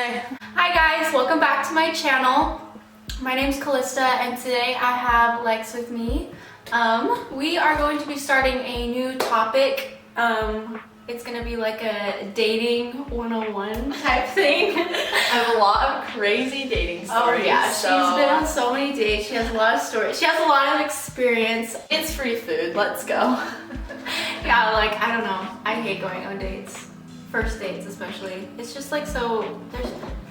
Okay. Hi guys, welcome back to my channel. My name's Callista and today I have Lex with me. We are going to be starting a new topic. It's gonna be like a dating 101 type thing. I have a lot of crazy dating stories. Oh yeah, she's been on so many dates. She has a lot of stories. She has a lot of experience. It's free food, let's go. Yeah, like, I don't know. I hate going on dates. First dates especially. It's just like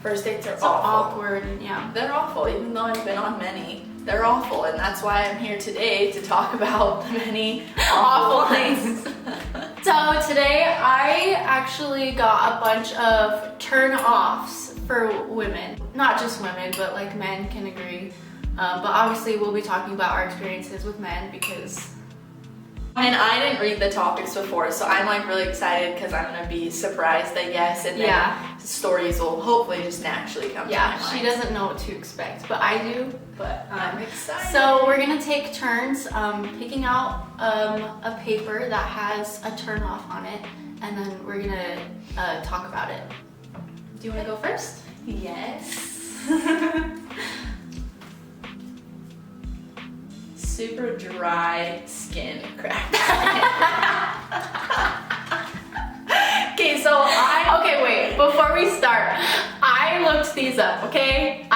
First dates are so awful. awkward and yeah. They're awful, even though I've been on many. They're awful, and that's why I'm here today to talk about the many awful things. So today I actually got a bunch of turn-offs for women. Not just women, but like men can agree. But obviously we'll be talking about our experiences with men because... And I didn't read the topics before, so I'm like really excited because I'm gonna be surprised, I guess, and then stories will hopefully just naturally come to my mind. She doesn't know what to expect, but I do. But I'm excited. So we're gonna take turns picking out a paper that has a turn off on it, and then we're gonna talk about it. Do you want to go first? Yes. Super dry skin crack. Okay, so Okay, wait. Before we start, I looked these up. Okay,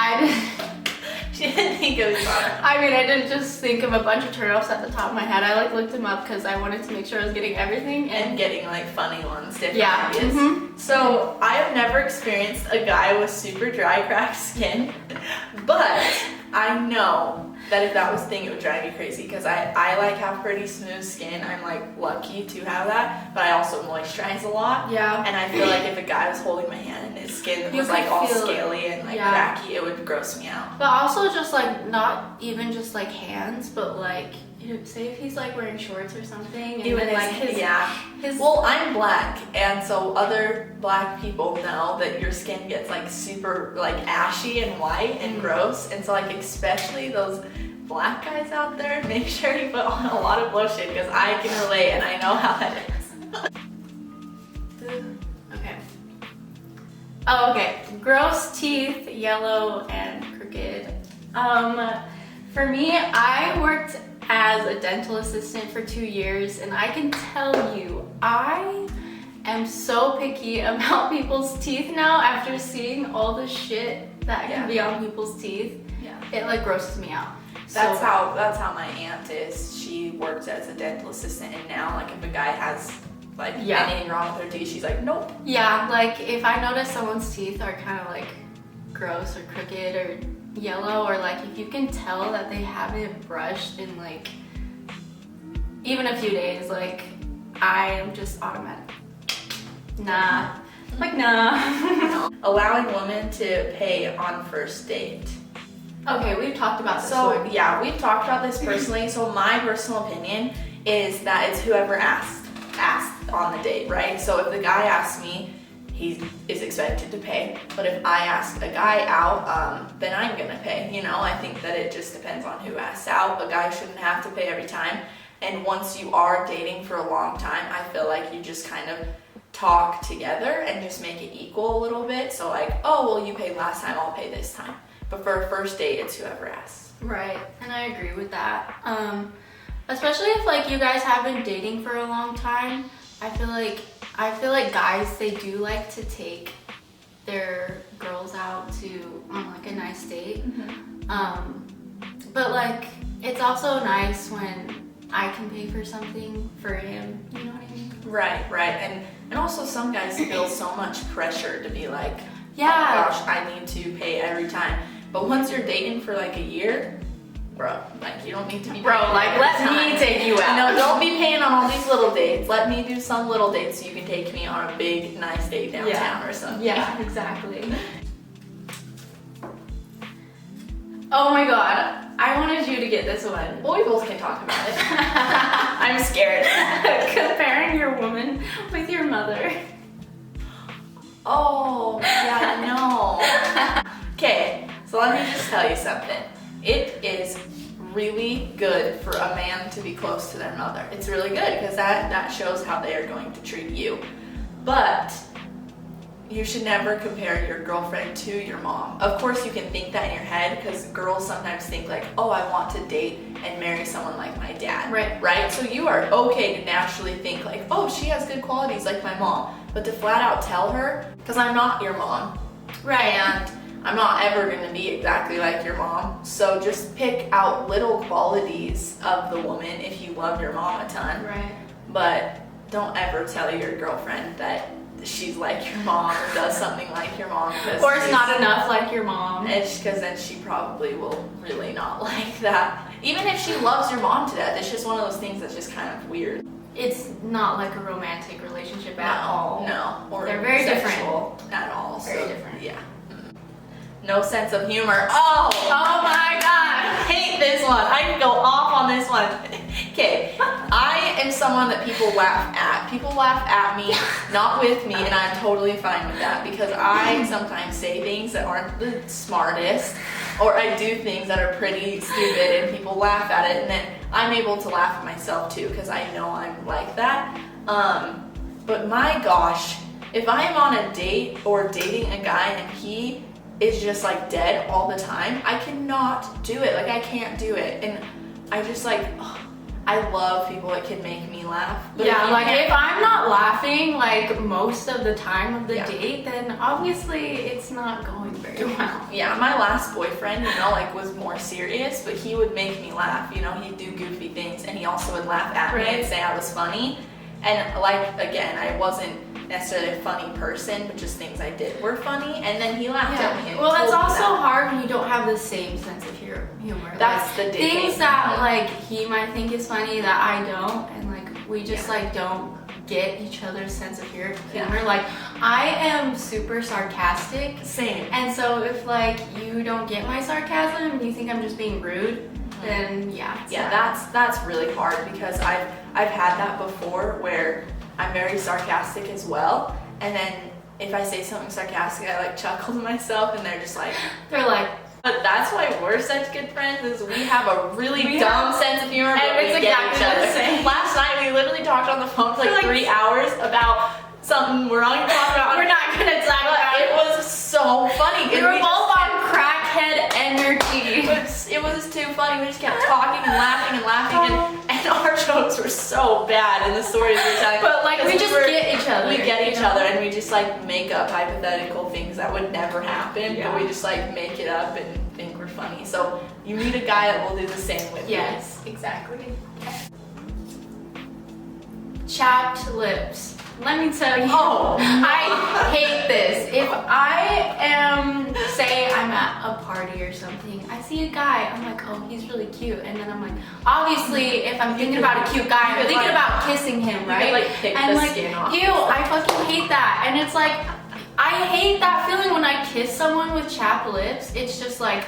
She didn't think it was fun. I mean, I didn't just think of a bunch of turn-offs at the top of my head. I like looked them up because I wanted to make sure I was getting everything and getting like funny ones, different yeah. ideas. So I have never experienced a guy with super dry cracked skin, but I know that if that was a thing, it would drive me crazy because I like have pretty smooth skin. I'm like lucky to have that, but I also moisturize a lot. Yeah. And I feel like if a guy was holding my hand and his skin was like all scaly and like cracky, it would gross me out. But also just like not even just like hands, but like say if he's like wearing shorts or something, and even then like his well, I'm black, and so other black people know that your skin gets like super like ashy and white and gross, and so like especially those black guys out there, make sure you put on a lot of lotion because I can relate and I know how that is. Okay. Oh, okay. Gross teeth, yellow and crooked. For me, I worked as a dental assistant for 2 years, and I can tell you, I am so picky about people's teeth now after seeing all the shit that can be on people's teeth. Yeah. It like grosses me out. That's how my aunt is. She works as a dental assistant, and now like if a guy has like anything wrong with her teeth, she's like, nope. Yeah, like if I notice someone's teeth are kind of like gross or crooked or yellow, or like if you can tell that they haven't brushed in like even a few days, like I am just automatic. Nah. Like nah. Allowing women to pay on first date. Okay, we've talked about this. So yeah, we've talked about this personally. So my personal opinion is that it's whoever asked on the date, right? So if the guy asks me, he is expected to pay. But if I ask a guy out, then I'm gonna pay. You know, I think that it just depends on who asks out. A guy shouldn't have to pay every time. And once you are dating for a long time, I feel like you just kind of talk together and just make it equal a little bit. So like, oh, well, you paid last time, I'll pay this time. But for a first date, it's whoever asks. Right, and I agree with that. Especially if like you guys have been dating for a long time, I feel like guys, they do like to take their girls out on like a nice date. But like it's also nice when I can pay for something for him, you know what I mean? Right. And also some guys feel so much pressure to be like, yeah, oh gosh, I need to pay every time. But once you're dating for like a year, bro, like you don't need to be like let me take you out. No, don't be paying on all these little dates. Let me do some little dates so you can take me on a big nice date downtown or something. Yeah, exactly. Oh my god, I wanted you to get this one. Well, we both can talk about it. I'm scared. Comparing your woman with your mother. Oh, yeah, no. Okay, so let me just tell you something. It is really good for a man to be close to their mother. It's really good because that shows how they are going to treat you. But you should never compare your girlfriend to your mom. Of course, you can think that in your head because girls sometimes think like, oh, I want to date and marry someone like my dad. Right? So you are okay to naturally think like, oh, she has good qualities like my mom. But to flat out tell her, because I'm not your mom. Right. And I'm not ever going to be exactly like your mom. So just pick out little qualities of the woman if you love your mom a ton. Right. But don't ever tell your girlfriend that she's like your mom or does something like your mom. Or it's not enough like your mom. Because then she probably will really not like that. Even if she loves your mom to death, it's just one of those things that's just kind of weird. It's not like a romantic relationship at all. No. Or they're very sexual at all. Very different. Yeah. No sense of humor. Oh my god, I hate this one. I can go off on this one. Okay, I am someone that people laugh at. People laugh at me, not with me, and I'm totally fine with that because I sometimes say things that aren't the smartest, or I do things that are pretty stupid and people laugh at it, and then I'm able to laugh at myself too because I know I'm like that. But my gosh, if I am on a date or dating a guy and he is just like dead all the time, I cannot do it. Like I can't do it. And I just like, I love people that can make me laugh. But yeah, like if I'm not laughing like most of the time of the date, then obviously it's not going very well. Yeah, my last boyfriend, like was more serious, but he would make me laugh. He'd do goofy things and he also would laugh at me and say I was funny. And like, again, I wasn't necessarily a funny person, but just things I did were funny, and then he laughed at me. And well, it's also hard when you don't have the same sense of humor. That's like, the things that like he might think is funny that I don't, and like we just like don't get each other's sense of humor. Like I am super sarcastic. Same. And so if like you don't get my sarcasm and you think I'm just being rude, then that's really hard because I've had that before where I'm very sarcastic as well, and then if I say something sarcastic, I like chuckle to myself, and they're like, but that's why we're such good friends, is we have a really dumb sense of humor, but we get each other. Last night we literally talked on the phone for like 3 hours about something we're not gonna talk about. We're not gonna talk about it. It was so funny. We were both on crackhead energy. It was too funny. We just kept talking and laughing, and our jokes were so bad in the stories we were telling. But like we just get each other. We get each other, and we just like make up hypothetical things that would never happen, but we just like make it up and think we're funny. So you meet a guy that will do the same with you. Yes, exactly. Chapped lips. Let me tell you, I hate this. If I am, say I'm at a party or something, I see a guy, I'm like, oh, he's really cute. And then I'm like, obviously, if I'm thinking about a cute guy, I'm thinking about kissing him, right? You could, like, pick and the like, skin off. ew, I fucking hate that. And it's like, I hate that feeling when I kiss someone with chapped lips. It's just like,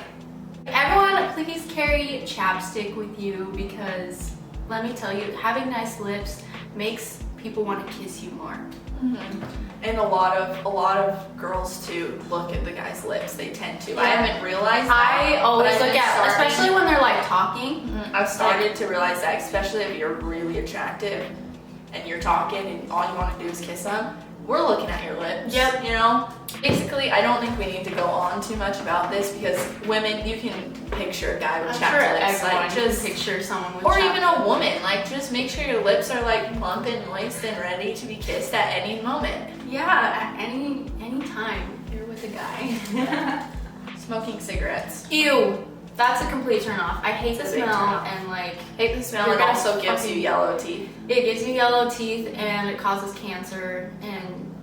everyone, please carry chapstick with you because, let me tell you, having nice lips makes people want to kiss you more. And a lot of girls too look at the guy's lips. They tend to. I haven't realized that. I always look at, especially when they're like talking. I've started to realize that, especially if you're really attractive and you're talking and all you want to do is kiss them. We're looking at your lips. Yep. Basically, I don't think we need to go on too much about this because women, you can picture a guy with chapped lips. Like just picture someone with or even a woman. Like just make sure your lips are like plump and moist and ready to be kissed at any moment. Yeah, at any time you're with a guy. Smoking cigarettes. Ew. That's a complete turn off. I hate the smell and like hate the smell. It also gives you yellow teeth. It gives you yellow teeth and it causes cancer and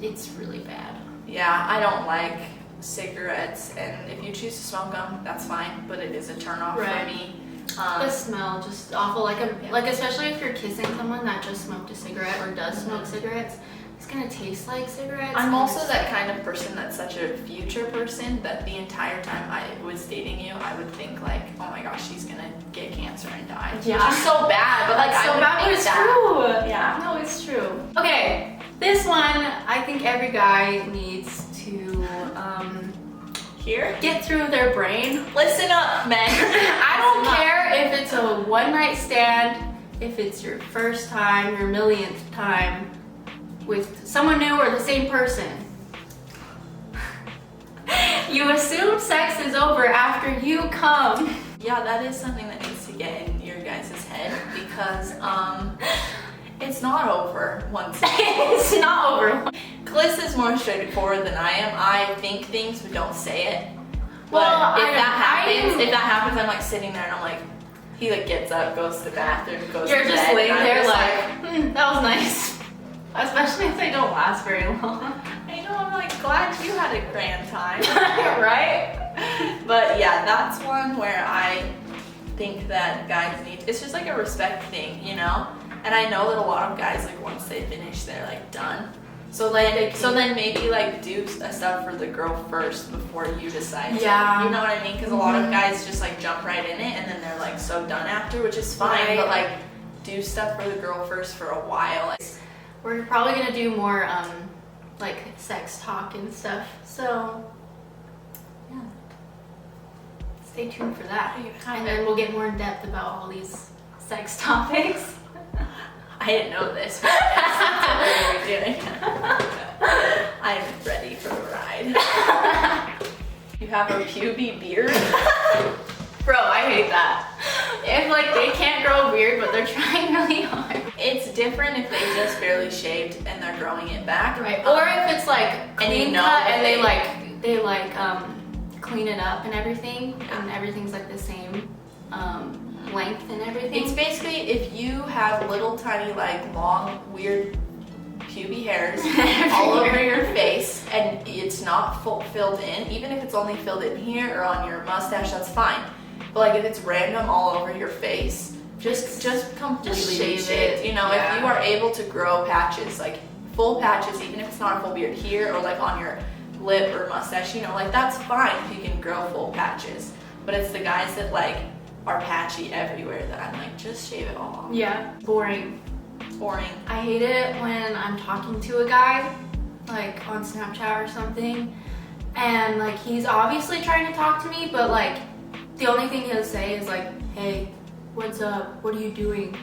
it's really bad. Yeah, I don't like cigarettes, and if you choose to smoke them, that's fine. But it is a turn off for me. The smell just awful. Like especially if you're kissing someone that just smoked a cigarette or does smoke cigarettes. It's gonna taste like cigarettes. I'm also that kind of person that's such a future person that the entire time I was dating you, I would think like, oh my gosh, she's gonna get cancer and die. Yeah. Which is so bad, but like so bad, but it's true. Yeah. No, it's true. Okay, this one, I think every guy needs to get through their brain. Listen up, men. I don't care if it's a one-night stand, if it's your first time, your millionth time with someone new or the same person. You assume sex is over after you come. Yeah, that is something that needs to get in your guys' head because it's not over once. It's not over. Kliss is more straightforward than I am. I think things but don't say it. But Well, if that happens, I'm like sitting there and I'm like, he like gets up, goes to the bathroom, goes You're to just bed, laying and I'm there just like, that was nice. Especially if they don't last very long. I know, I'm like glad you had a grand time. Right? But yeah, that's one where I think that guys need, it's just like a respect thing, you know? And I know that a lot of guys, like once they finish, they're like done. So then maybe like do a stuff for the girl first before you decide. Yeah. You know what I mean? Because a lot of guys just like jump right in it and then they're like so done after, which is fine. Right. But like do stuff for the girl first for a while. We're probably gonna do more like sex talk and stuff. So yeah. Stay tuned for that. And then we'll get more in depth about all these sex topics. I didn't know this. But that's what we're doing. I'm ready for the ride. You have a pubic beard? Bro, I hate that. If like they can't grow a beard but they're trying really hard. It's different if they just barely shaved and they're growing it back. Right. Or if it's like clean cut and they clean it up and everything and everything's like the same length and everything. It's basically if you have little tiny like long weird pubic hairs all over your face and it's not filled in, even if it's only filled in here or on your mustache, that's fine. But like if it's random all over your face, just completely shave it. it. You know, if you are able to grow patches, like full patches, even if it's not a full beard here or like on your lip or mustache, you know, like that's fine if you can grow full patches. But it's the guys that like are patchy everywhere that I'm like, just shave it all off. Yeah. Boring. It's boring. I hate it when I'm talking to a guy, like on Snapchat or something, and like he's obviously trying to talk to me, but like the only thing he'll say is like, hey, what's up? What are you doing?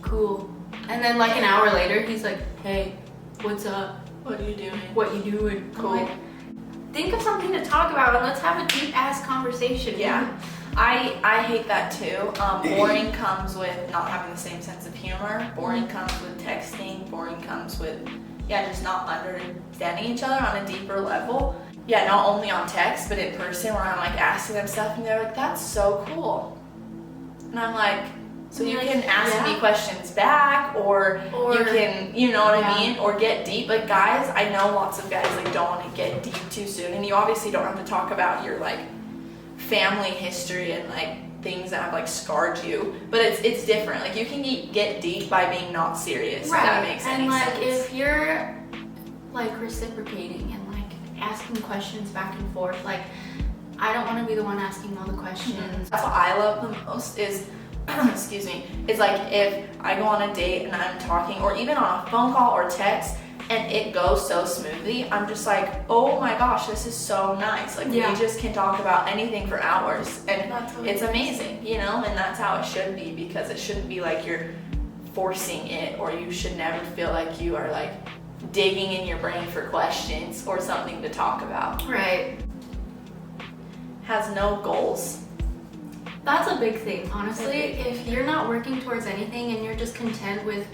Cool. And then like an hour later, he's like, hey, what's up? What are you doing? What you doing? Cool. I'm like, think of something to talk about and let's have a deep ass conversation. Yeah. I hate that too. Boring comes with not having the same sense of humor. Boring comes with texting. Boring comes with, just not understanding each other on a deeper level. Yeah, not only on text, but in person where I'm like asking them stuff and they're like, that's so cool. And I'm like, so you can ask me questions back or you can, you know what I mean? Or get deep. Like guys, I know lots of guys like don't want to get deep too soon. And you obviously don't have to talk about your like family history and like things that have like scarred you, but it's different. Like you can get deep by being not serious. Right. If that makes any sense. And like if you're like reciprocating and like asking questions back and forth, like I don't want to be the one asking all the questions. That's what I love the most is excuse me, is like if I go on a date and I'm talking or even on a phone call or text and it goes so smoothly, I'm just like, oh my gosh, this is so nice. Like we just can talk about anything for hours and it's amazing, you know? And that's how it should be, because it shouldn't be like you're forcing it, or you should never feel like you are like digging in your brain for questions or something to talk about. Right. Has no goals. That's a big thing, honestly. If you're not working towards anything and you're just content with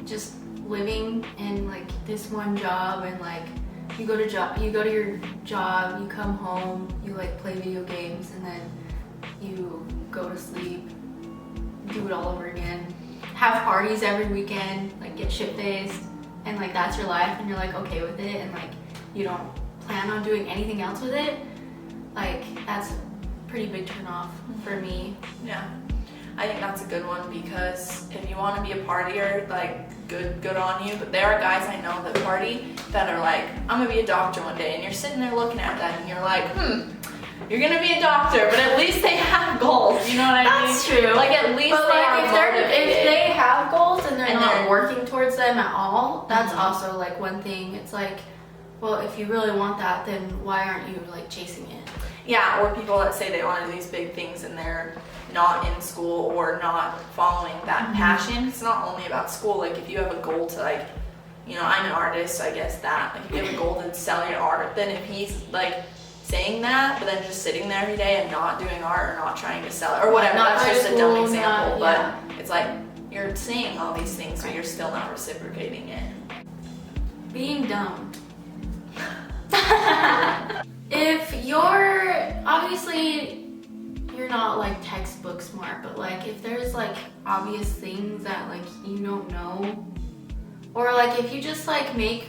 just living in like this one job and like you go to your job, you come home, you like play video games and then you go to sleep, do it all over again, have parties every weekend, like get shit-faced, and like that's your life and you're like okay with it and like you don't plan on doing anything else with it, like that's a pretty big turn off for me. Yeah. I think that's a good one, because if you want to be a partier, like good on you. But there are guys I know that party that are like, I'm gonna be a doctor one day, and you're sitting there looking at that and you're like, you're gonna be a doctor, but at least they have goals. You know what I mean? That's true. Like at least but they like are motivated. if they have goals and they're not they're working towards them at all, that's also like one thing. It's like, well, if you really want that, then why aren't you like chasing it? Yeah, or people that say they want to do these big things and they're not in school or not following that passion. It's not only about school. Like if you have a goal to like, you know, I'm an artist, so I guess that. Like if you have a goal to sell your art, then if he's like saying that, but then just sitting there every day and not doing art or not trying to sell it or whatever. Not That's just a dumb school, example, yeah. but it's like you're saying all these things, but you're still not reciprocating it. Being dumb. If you're, obviously, you're not like textbook smart, but like if there's like obvious things that like you don't know, or like if you just like make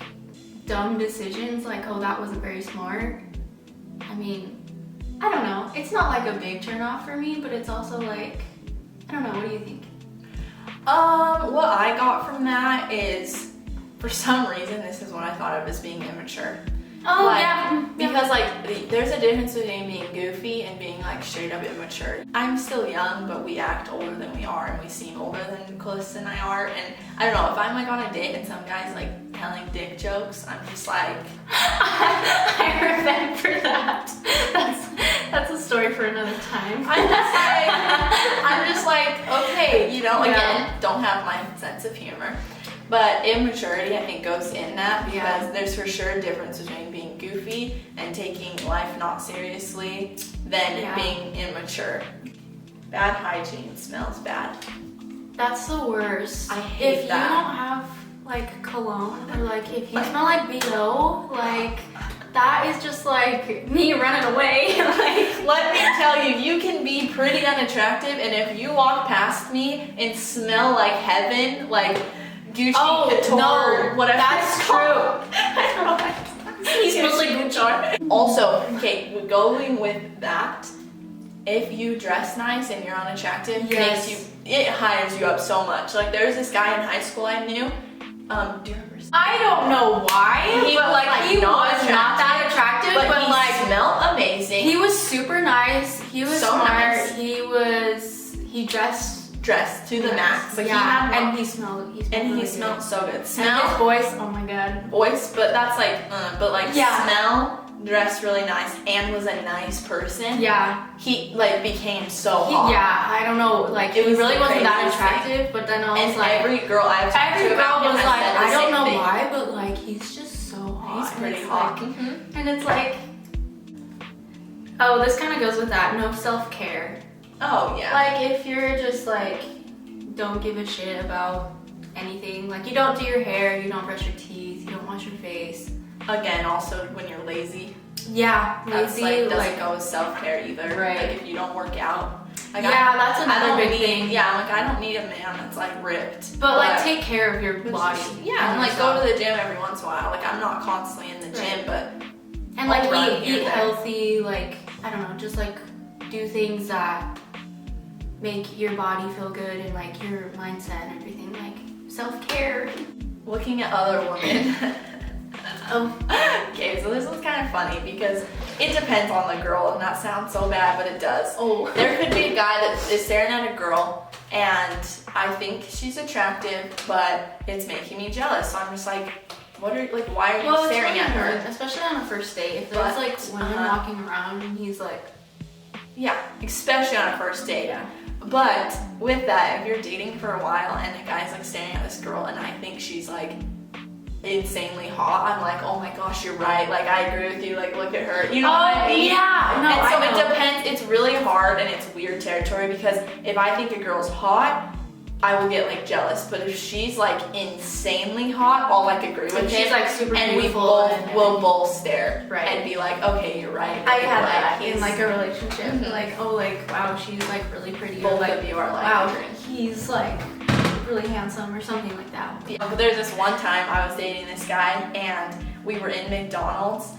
dumb decisions, like, oh, that wasn't very smart. I mean, I don't know. It's not like a big turn off for me, but it's also like, I don't know. What do you think? What I got from that is, for some reason, this is what I thought of as being immature. Oh, like, yeah. Because like there's a difference between being goofy and being like straight up immature. I'm still young, but we act older than we are and we seem older than Calista and I are. And I don't know, if I'm like on a date and some guy's like telling dick jokes, I'm just like I remember that. That's a story for another time. I'm just like, okay, you know, Yeah. again, don't have my sense of humor. But immaturity, I think, goes in that because there's for sure a difference between being goofy and taking life not seriously than being immature. Bad hygiene smells bad. That's the worst. I hate if that. you don't have like cologne or like if you smell like BO, like that is just like me running away. Like, let me tell you, you can be pretty unattractive, and if you walk past me and smell like heaven, like Gucci, Couture, no, whatever. that's it's true. called. I don't know. He smells like Gucci. Also, okay, going with that, if you dress nice and you're unattractive, it hires you up so much. Like there's this guy in high school I knew. Do you remember? I don't know why, He but was, like like, he not was not that attractive, but he like smelled amazing. he was super nice. He was So smart. nice. He dressed to the max, but yeah, he had and he smelled he really smelled good. so good. And his Smell, voice, oh my god. voice, but that's like, but like Yeah. smell, dressed really nice, and was a nice person. Yeah. He like became so hot. Yeah, I don't know, like It he was really the wasn't that craziest thing. attractive, but then I was And like, every girl I've talked every to about girl him was has like, said the I don't same know thing. why, but like he's just so hot. He's And pretty it's hot. like- Mhm. and it's like, oh, this kind of goes with that. No self-care. Oh yeah. Like if you're just like, don't give a shit about anything. Like you don't do your hair, you don't brush your teeth, you don't wash your face. Again, also when you're lazy, Yeah, that's lazy. like doesn't go with self-care either. Right. Like if you don't work out. Like yeah, that's I another don't big need, thing. Yeah, like I don't need a man that's like ripped. But like take care of your body. Yeah, and like go to the gym every once in a while. Like I'm not constantly in the gym, but and like I'll run here eat and there. healthy, like I don't know, just like do things that make your body feel good and like your mindset and everything, like self-care. looking at other women. Oh, Okay, so this one's kind of funny because it depends on the girl, and that sounds so bad, but it does. oh. There could be a guy that is staring at a girl, and I think she's attractive, but it's making me jealous. So I'm just like, why are you Well, staring at her? especially on a first date. If there's But, like women walking around and he's like, Yeah, especially on a first date. yeah. But with that, if you're dating for a while and the guy's like staring at this girl and I think she's like insanely hot, I'm like, oh my gosh, you're right. Like I agree with you. Like look at her. You know what I mean? yeah. No, And so I know. it depends. It's really hard and it's weird territory because if I think a girl's hot, I will get like jealous. But if she's like insanely hot, I'll like agree with If she's him. like super And we beautiful both and will both stare Right. and be like, okay, you're right. I You're had right. that in He's- like a relationship. Mhm. Like, oh, like wow, she's like really pretty. Or both like, of you are like, wow, he's like really handsome or something like that. Yeah, but there's this one time I was dating this guy and we were in McDonald's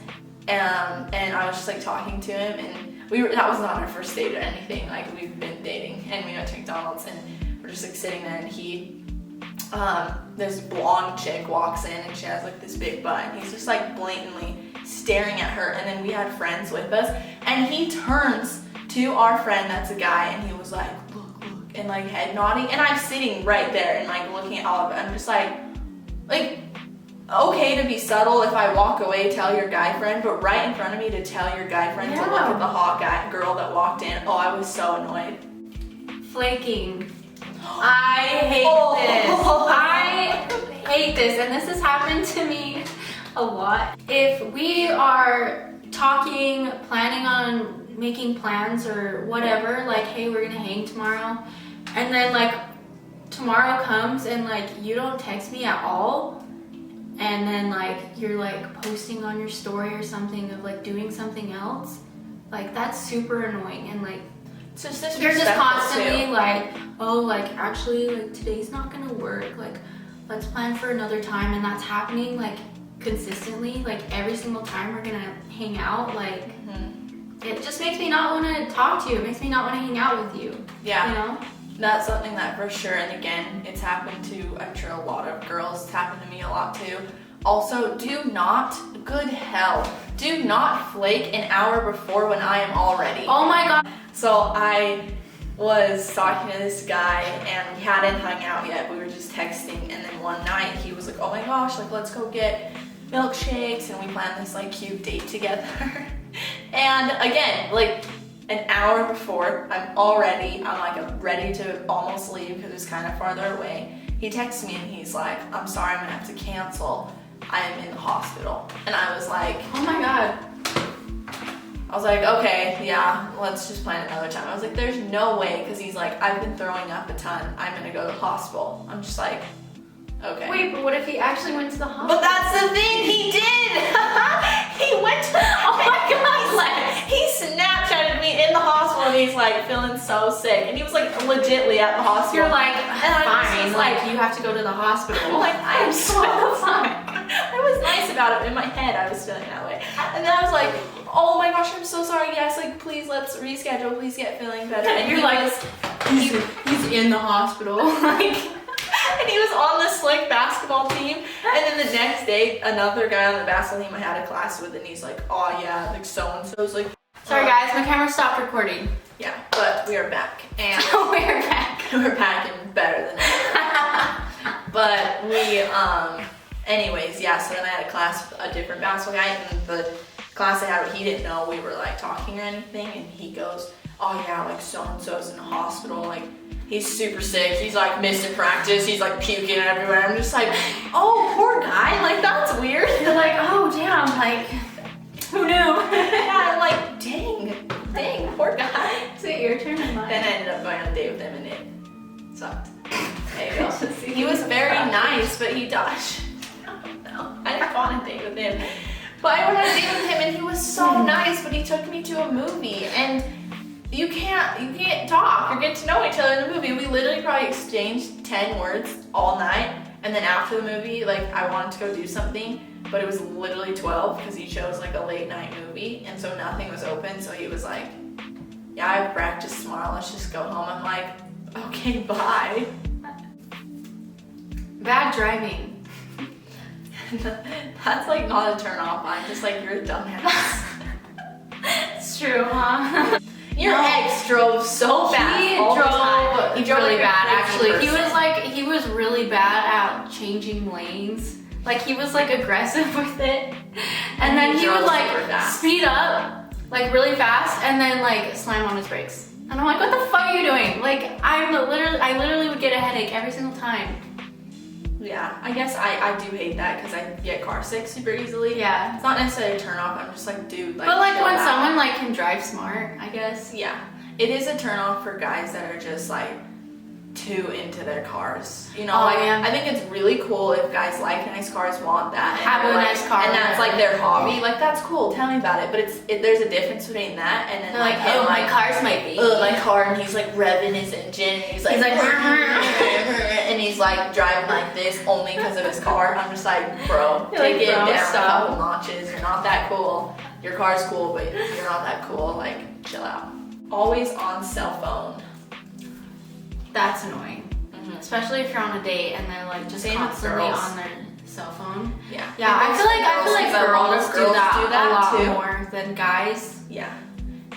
and I was just like talking to him and that was not our first date or anything, like we've been dating and we went to McDonald's and we're just like sitting there and this blonde chick walks in and she has like this big butt and he's just like blatantly staring at her, and then we had friends with us and he turns to our friend that's a guy and he was like, look, and like head nodding, and I'm sitting right there and like looking at all of it. I'm just like okay to be subtle if I walk away, tell your guy friend, but right in front of me to tell your guy friend to look at the hot girl that walked in. Oh, I was so annoyed. Flaking. I hate this. I hate this, and this has happened to me a lot. If we are talking, planning on making plans or whatever, like, hey, we're gonna hang tomorrow, and then like tomorrow comes and like you don't text me at all, and then like you're like posting on your story or something of like doing something else, like that's super annoying. And like you're just constantly like, oh, like actually like today's not gonna work, like let's plan for another time, and that's happening like consistently, like every single time we're gonna hang out, like it just makes me not want to talk to you. It makes me not want to hang out with you. Yeah. You know? That's something that for sure, and again, it's happened to, I'm sure, a lot of girls. It's happened to me a lot too. Also, do not flake an hour before when I am all ready. Oh my god. So I was talking to this guy and we hadn't hung out yet. We were just texting, and then one night he was like, oh my gosh, like let's go get milkshakes, and we planned this like cute date together. And again, like an hour before, I'm ready to almost leave because it's kind of farther away. He texts me and he's like, I'm sorry, I'm gonna have to cancel. I am in the hospital. And I was like, Oh my god. I was like, okay, yeah, let's just plan another time. I was like, there's no way, because he's like, I've been throwing up a ton. I'm gonna go to the hospital. I'm just like, okay. Wait, but what if he actually went to the hospital? But that's the thing, he did! He went to, oh my god, like, he Snapchatted me in the hospital and he's like feeling so sick. And he was like legitly at the hospital. You're like, fine, just like you have to go to the hospital. I'm like, I am so fine. I was nice about it. In my head, I was feeling that way. And then I was like, oh my gosh, I'm so sorry, yes, like please let's reschedule, please get feeling better. And you're like, he's in the hospital. Like, and he was on the slick basketball team, and then the next day another guy on the basketball team I had a class with, and he's like, oh yeah, like so-and-so's like, sorry guys, my camera stopped recording. yeah, but we are back, and We're back. we're back and better than ever. But we anyways, yeah, so then I had a class with a different basketball guy, and the class I had, he didn't know we were like talking or anything, and he goes, oh yeah, like so-and-so's in the hospital, like he's super sick, he's like missing practice, he's like puking everywhere. I'm just like, oh, poor guy, like that's weird. You're like, oh damn, like, who knew? Yeah, I'm like, dang, poor guy. Is it your turn or mine? Then I ended up going on a date with him, and it sucked. There you go. He was very nice, but he died. No, I didn't go on a date with him. But I went on a date with him, and he was so nice, but he took me to a movie, and you can't talk or get to know each other in the movie. We literally probably exchanged 10 words all night, and then after the movie, like I wanted to go do something, but it was literally 12 because he chose like a late night movie, and so nothing was open. So he was like, yeah, I have practice tomorrow, let's just go home. I'm like, okay, bye. Bad driving. That's like not a turn off. I'm just like, you're a dumbass. It's true, huh? Your ex drove so fast. He all the drove time. He drove really like a bad, crazy actually. person. He was really bad at changing lanes. Like he was like aggressive with it, and then he would like speed up like really fast and then like slam on his brakes. And I'm like, what the fuck are you doing? Like I literally would get a headache every single time. Yeah, I guess I do hate that because I get car sick super easily. Yeah. It's not necessarily a turn off. I'm just like, dude, like. But like when out. someone like can drive smart, I guess. Yeah, it is a turn off for guys that are just like too into their cars. You know, like I think it's really cool if guys like nice cars, want that, have a nice car, and that's like their hobby. Like that's cool. Tell me about it. But there's a difference between that and then they're like, oh, my car's my baby. My car, and he's like revving his engine. And he's like and he's like driving like this only because of his car. I'm just like, bro, take it down a couple notches. You're not that cool. Your car's cool, but you're not that cool. Like, chill out. Always on cell phone. That's annoying. Especially if you're on a date and they're like just constantly on their cell phone. Yeah. Yeah, I feel like girls do that a lot too. more than guys. Yeah.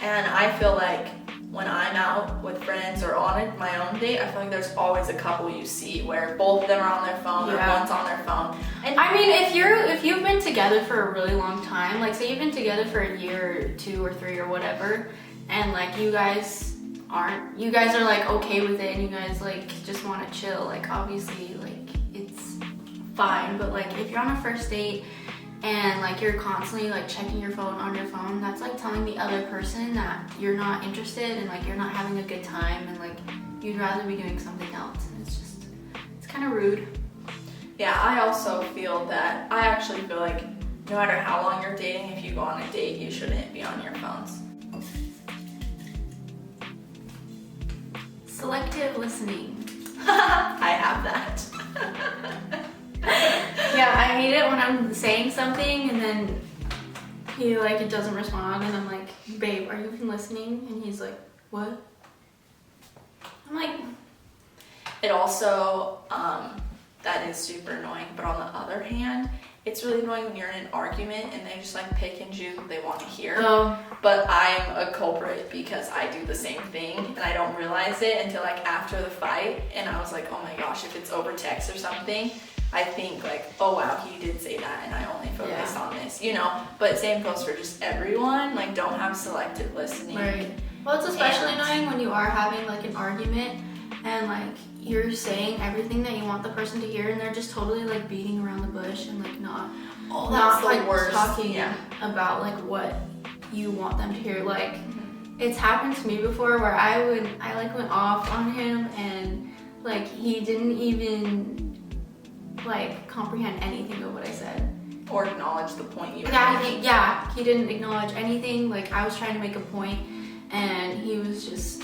And I feel like when I'm out with friends or on my own date, I feel like there's always a couple you see where both of them are on their phone or one's on their phone. And I mean, if you've been together for a really long time, like say you've been together for a year or 2 or 3 or whatever, and like you guys are like okay with it and you guys like just want to chill, like obviously like it's fine. But like if you're on a first date and like you're constantly like checking your phone on your phone, that's like telling the other person that you're not interested and like you're not having a good time and like you'd rather be doing something else. And it's kind of rude. Yeah, I also feel that, I actually feel like no matter how long you're dating, if you go on a date, you shouldn't be on your phones. Selective listening. I have that. Yeah, I hate it when I'm saying something and then he like it doesn't respond and I'm like, babe, are you even listening? And he's like, what? I'm like, It also, that is super annoying, but on the other hand, it's really annoying when you're in an argument and they just like pick and choose what they want to hear. oh, But I'm a culprit because I do the same thing and I don't realize it until like after the fight, and I was like, oh my gosh, if it's over text or something, I think like, oh wow, he did say that and I only focused on this, you know? But same goes for just everyone, like don't have selective listening. right. Well, it's especially And- annoying when you are having like an argument and like you're saying everything that you want the person to hear and they're just totally like beating around the bush and like not that's the like worst. talking Yeah. about like what you want them to hear. Like it's happened to me before where I like went off on him and like he didn't even like comprehend anything of what I said. Or acknowledge the point you were making. He didn't acknowledge anything. Like I was trying to make a point and he was just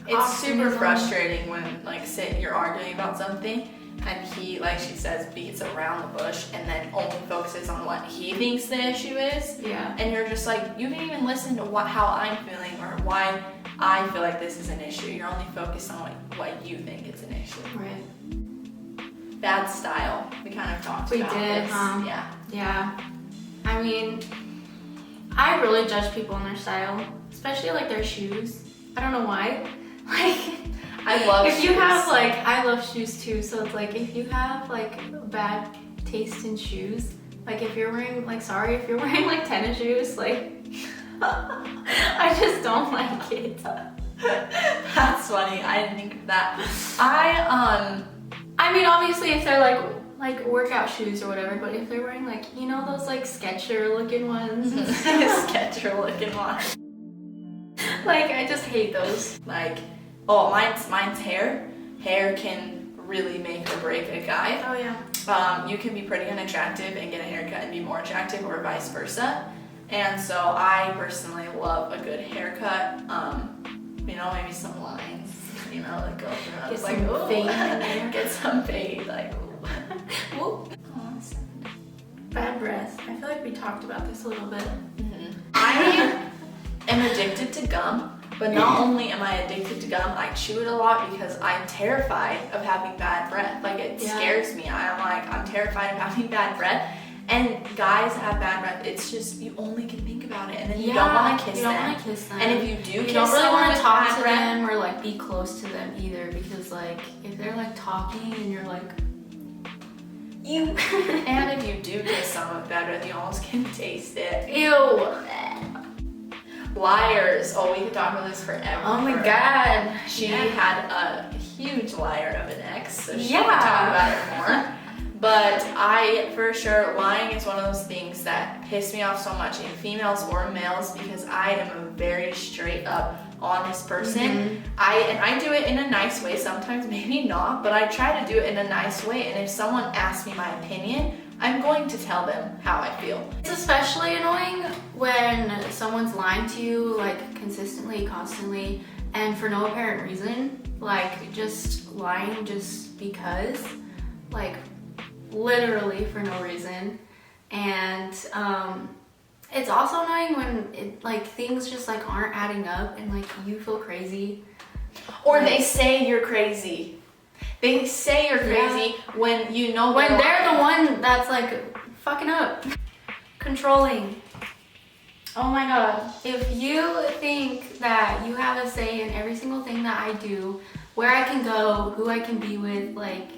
It's off in super his own- frustrating when like you're arguing about something and he, like she says, beats around the bush and then only focuses on what he thinks the issue is. Yeah. And you're just like, you didn't even listen to how I'm feeling or why I feel like this is an issue. You're only focused on what you think it's an issue. Right. Bad style. We kind of talked We about did, this. huh? Yeah. Yeah. I mean, I really judge people on their style, especially like their shoes. I don't know why. Like, I love if you shoes. have like, I love shoes too. So it's like, if you have like bad taste in shoes, like if you're wearing like, if you're wearing like tennis shoes, like, I just don't like it. That's funny. I didn't think of that. I mean, obviously, if they're like workout shoes or whatever, but if they're wearing like, you know, those like Sketcher looking ones, Sketcher looking one. like I just hate those. Like, oh, mine's hair. Hair can really make or break a guy. Oh yeah. You can be pretty unattractive and get a haircut and be more attractive, or vice versa. And so I personally love a good haircut. You know, maybe some lines, you know, that go through. I was like, some ooh, fade in there. get some fade, like, ooh. Whoop. Bad breath. I feel like we talked about this a little bit. I am addicted to gum, but not only am I addicted to gum, I chew it a lot because I'm terrified of having bad breath. Like, it scares me. I'm terrified of having bad breath. And guys have bad breath. It's just, you only can think about it, and then you don't want to kiss them. You don't want to kiss them. And if you do you kiss don't really someone want with to talk bad to breath, them or like be close to them either, because like if they're like talking and you're like, you. and if you do kiss someone with bad breath, you almost can taste it. Ew. Liars. Oh, we could talk about this forever. Oh my god. She Yeah. had a huge liar of an ex, so she Yeah. could talk about it more. But for sure, lying is one of those things that piss me off so much in females or males, because I am a very straight up, honest person. I do it in a nice way, sometimes maybe not, but I try to do it in a nice way. And if someone asks me my opinion, I'm going to tell them how I feel. It's especially annoying when someone's lying to you like consistently, constantly, and for no apparent reason. Like just lying just because, like literally for no reason. And it's also annoying when like things just like aren't adding up and like you feel crazy. Or they say you're crazy. They say you're crazy when you know When they're the one that's like fucking up. Controlling. Oh my god. If you think that you have a say in every single thing that I do, where I can go, who I can be with, like,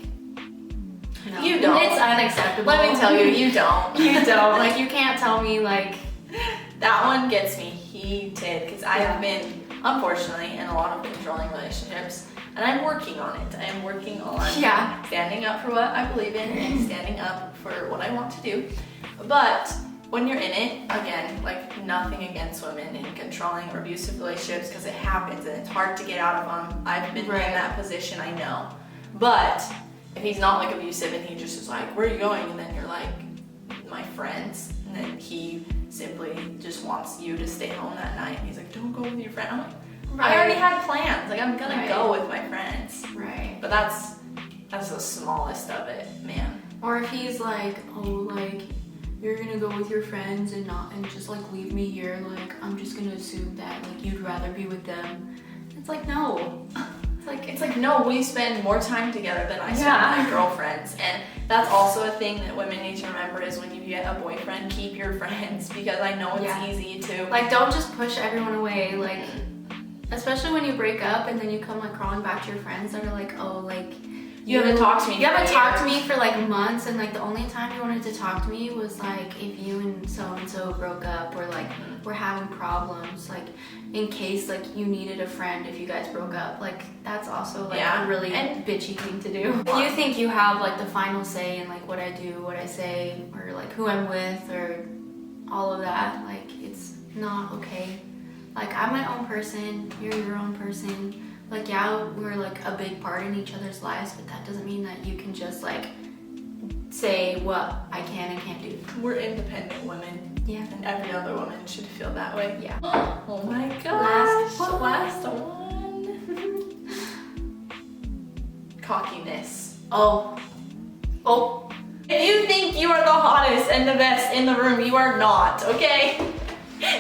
no. You don't. It's unacceptable. Let me tell you, you don't. You don't. Like, you can't tell me, like, That one gets me heated because I have been unfortunately, in a lot of controlling relationships, and I'm working on it. I am working on standing up for what I believe in and standing up for what I want to do. But when you're in it, again, like nothing against women in controlling or abusive relationships, because it happens and it's hard to get out of them. I've been in that position, I know. But if he's not like abusive and he just is like, where are you going? And then you're like, my friends. And then he simply just wants you to stay home that night. And he's like, don't go with your friend. I'm like, I already had plans. Like, I'm gonna go with my friends. Right. But that's the smallest of it, man. Or if he's like, oh, like, you're gonna go with your friends and just like leave me here, like I'm just gonna assume that like you'd rather be with them. It's like, no. It's like no, we spend more time together than I spend with my girlfriends. And that's also a thing that women need to remember is when you get a boyfriend, keep your friends, because I know it's easy to like don't just push everyone away, like especially when you break up and then you come like crawling back to your friends that are like, oh, like you haven't talked to me. You haven't talked to me for like months, and like the only time you wanted to talk to me was like if you and so broke up, or like we're having problems, like in case like you needed a friend if you guys broke up. Like that's also like a really bitchy thing to do. If you think you have like the final say in like what I do, what I say, or like who I'm with, or all of that, like it's not okay. Like I'm my own person, you're your own person. Like, yeah, we're like a big part in each other's lives, but that doesn't mean that you can just like say what I can and can't do. We're independent women. Yeah. And every other woman should feel that way. Yeah. Oh my gosh. Last one. Cockiness. Oh. If you think you are the hottest and the best in the room, you are not, okay?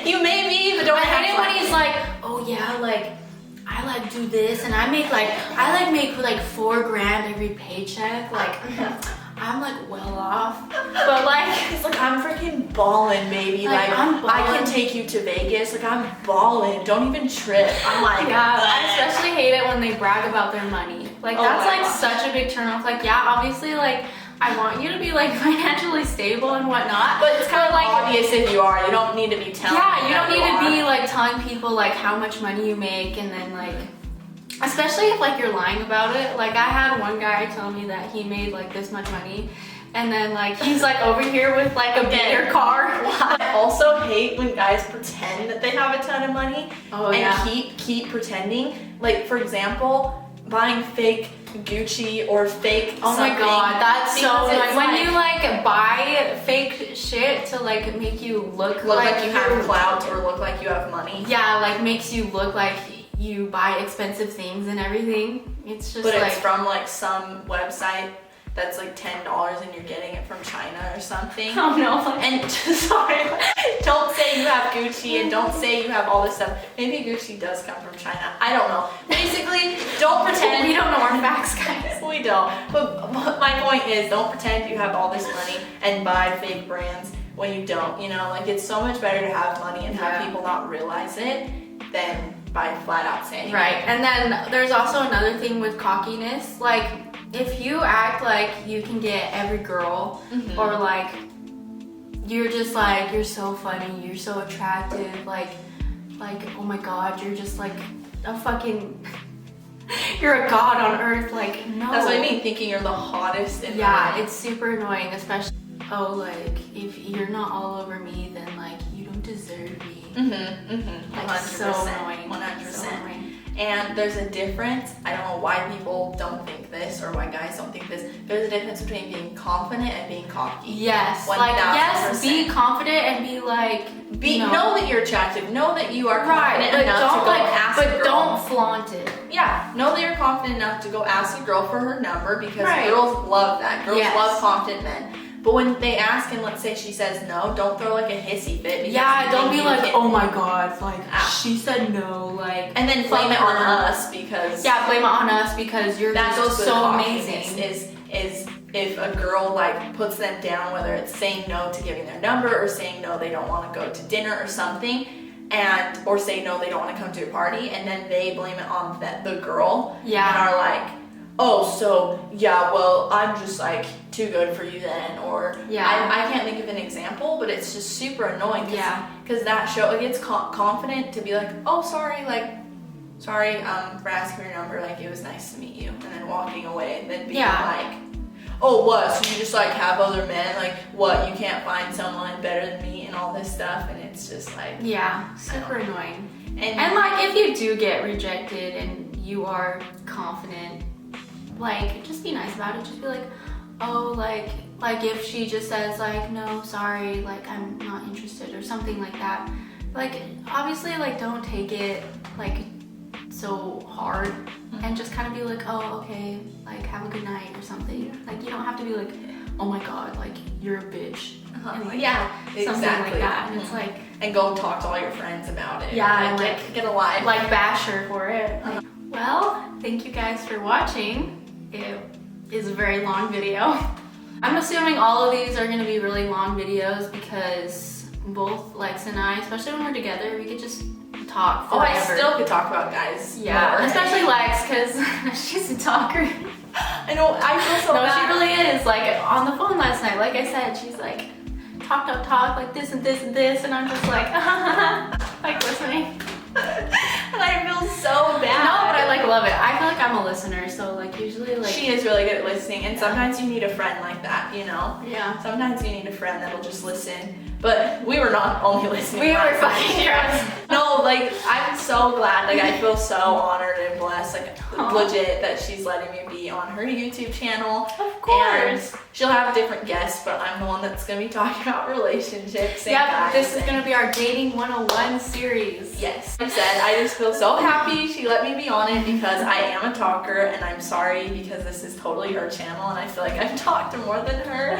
You may be, but don't hate it when he's like, oh yeah, like I like do this and I make like make like $4,000 every paycheck. Like I'm like well off, but like it's like I'm freaking ballin', baby. Like I can take you to Vegas. Like I'm ballin'. Don't even trip. I'm like I especially hate it when they brag about their money. Like that's like such a big turn off. Like obviously like I want you to be like financially stable and whatnot, but it's kind of like obvious if you are. You don't need to be telling. Yeah, you don't need to be like telling people like how much money you make, and then like, especially if like you're lying about it. Like I had one guy tell me that he made like this much money, and then like he's like over here with like a bigger car. I also hate when guys pretend that they have a ton of money and keep pretending. Like for example, buying fake Gucci or fake oh my god, that's so annoying. When you like buy fake shit to like make you look like you have clout or look like you have money. Yeah, like makes you look like you buy expensive things and everything. It's just it's from like some website that's like $10 and you're getting it from China or something. Oh no. And sorry, don't say you have Gucci and don't say you have all this stuff. Maybe Gucci does come from China. I don't know. Basically, don't pretend. We don't know our facts, guys. We don't. But my point is, don't pretend you have all this money and buy fake brands when you don't. You know, like it's so much better to have money and have people not realize it than by flat out saying right. And then there's also another thing with cockiness. Like if you act like you can get every girl, or like you're just like you're so funny, you're so attractive, like oh my god, you're just like a fucking you're a god on earth. Like no, that's what I mean, thinking you're the hottest in the room. It's super annoying, especially like if you're not all over me, then like you don't deserve me. 100%. So annoying. 100%. So annoying. And there's a difference. I don't know why people don't think this or why guys don't think this. There's a difference between being confident and being cocky. Yes. 1000%. Like yes, be confident and be like know that you're attractive. Know that you are confident enough to go ask a girl. But don't flaunt it. Yeah. Know that you're confident enough to go ask a girl for her number, because girls love that. Girls love confident men. But when they ask and let's say she says no, don't throw like a hissy fit. Yeah, don't be like, oh my god, like she said no, like. And then blame it on us because. Yeah, blame it on us because you're just so amazing. Is if a girl like puts them down, whether it's saying no to giving their number or saying no they don't want to go to dinner or something, and or say no they don't want to come to a party, and then they blame it on the girl. Yeah. And are like, oh, so yeah, well, I'm just like too good for you then, or I can't think of an example, but it's just super annoying. Because that show, it gets confident to be like, oh, sorry, like sorry for asking your number, like it was nice to meet you, and then walking away, and then being Yeah. like, oh what, so you just like have other men, like what, you can't find someone better than me and all this stuff, and it's just like, Yeah, super annoying. and like if you do get rejected and you are confident, like just be nice about it. Just be like, oh, like if she just says like, no, sorry, like I'm not interested or something like that, like obviously like don't take it like so hard, and just kind of be like, oh, okay, like have a good night or something. Like you don't have to be like, oh my god, like you're a bitch. And like, yeah, something exactly. like that. And it's like, and go talk to all your friends about it. Yeah, and like get a life. like bash her for it. Well, thank you guys for watching. It is a very long video. I'm assuming all of these are going to be really long videos because both Lex and I, especially when we're together, we could just talk Oh, forever. I still could talk about guys. Yeah, more. especially Lex because she's a talker. I know, I feel so No, bad. she really is. Like on the phone last night, like I said, she's like talk like this and this and this, and I'm just like like listening. And I feel so bad. No, but I like love it. I feel like I'm a listener, so like usually like She is really good at listening, and sometimes you need a friend like that, you know? yeah. Sometimes you need a friend that'll just listen. But we were not only listening. We were last fucking night. friends. No, like I'm so glad. Like I feel so honored and blessed. Like Aw. legit that she's letting me be on her YouTube channel. Of course. And she'll have different guests, but I'm the one that's gonna be talking about relationships. And Yeah, guys this is and- gonna be our Dating 101 series. Yes. Like I said, I just feel so happy she let me be on it because I am a talker, and I'm sorry because this is totally her channel and I feel like I've talked to more than her.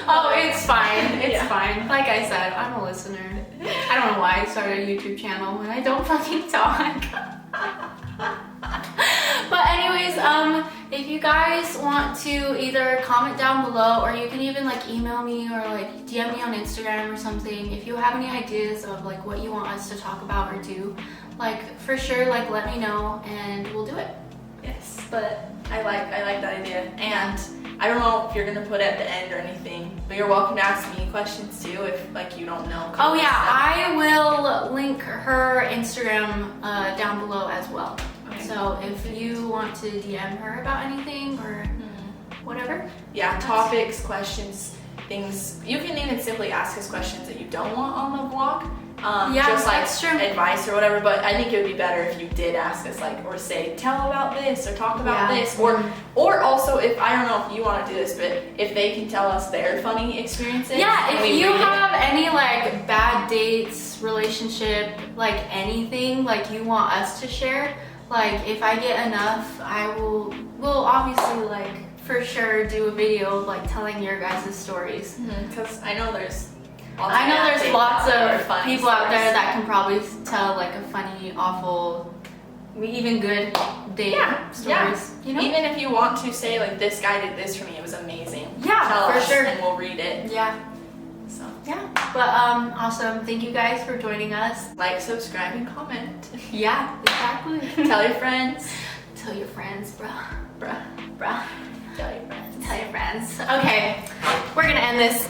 Oh, it's fine. It's Yeah. fine. Like I said, I'm a listener. I don't know why I started a YouTube channel when I don't fucking talk. But anyways, if you guys want to either comment down below, or you can even like email me or like DM me on Instagram or something. If you have any ideas of like what you want us to talk about or do, like for sure, like let me know and we'll do it. Yes, but I like that idea, and I don't know if you're gonna put it at the end or anything, but you're welcome to ask me questions too if like you don't know. Oh yeah, I will link her Instagram down below as well. Okay. So if you want to DM her about anything or whatever. Yeah, topics, questions, things. You can even simply ask us questions that you don't want on the vlog. Yeah, just like that's true. advice or whatever, but I think it would be better if you did ask us like, or say, tell about this or talk about Yeah. this, or also if, I don't know if you want to do this, but if they can tell us their funny experiences. Yeah, and if we you read it. have any like bad dates, relationship, like anything like you want us to share, like if I get enough, we'll obviously like for sure do a video of like telling your guys' stories. Because I know there's Lots of funny people out there stories. that can probably tell like a funny, awful, even good date stories. You know? Even if you want to say like, this guy did this for me, it was amazing. Yeah, tell for us sure. and we'll read it. Yeah. So Yeah. But awesome. Thank you guys for joining us. like, subscribe, and comment. Yeah, exactly. Tell your friends. Tell your friends, bruh. Bruh. Bruh. Tell your friends. Tell your friends. Okay, we're gonna end this.